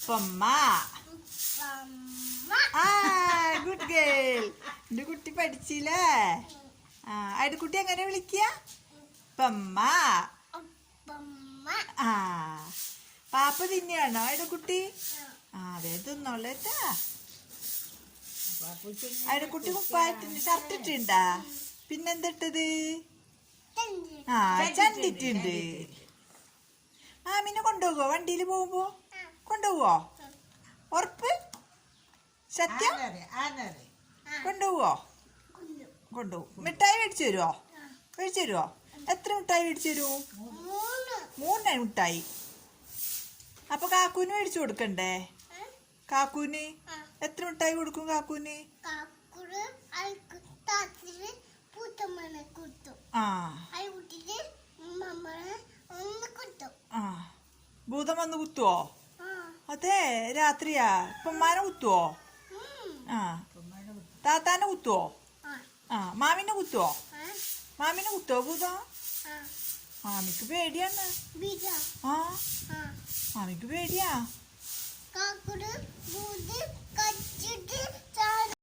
പമ്മ. ആ good girl. എന്റെ കുട്ടി പഠിച്ചില്ലേ? ആ അയൽക്കുട്ടി എങ്ങനെ വിളിക്കുക? പമ്മ. ആ പാപ്പ തിന്നെയാണോ അയൽക്കുട്ടി? ആ അതെ തിന്നോളേട്ടാ. അയൽക്കുട്ടി കുപ്പായിട്ടുണ്ട്, ഷർട്ട് ഇട്ടുണ്ടാ? പിന്നെന്തിട്ടത്? ആ ചണ്ടിട്ടുണ്ട്. മാമിനെ കൊണ്ടുപോകോ? വണ്ടിയിൽ പോകുമ്പോ കൊണ്ടുപോവോ? ഉറപ്പ്? സത്യം? കൊണ്ടുപോവോ? കൊണ്ടുപോകും. മിഠായി മേടിച്ചു തരുമോ? മേടിച്ചു തരുമോ? എത്ര മിഠായി മേടിച്ചു തരുമോ? 3 മിഠായി. അപ്പൊ കാക്കൂന് മേടിച്ചു കൊടുക്കണ്ടേ? കാക്കൂന് എത്ര മിഠായി കൊടുക്കും? കാക്കൂന് ആ ഭൂതം വന്ന് കുത്തുവോ? അതെ രാത്രിയാ? ഉപ്പമ്മാനെ കുത്തുവോ? ആ താത്താനെ കുത്തുവോ? ആ മാമിനെ കുത്തുവോ? മാമിനെ കുത്തുവോ ഭൂതം? മാമിക്ക് പേടിയാണ്. ആ മാമിക്ക് പേടിയാ.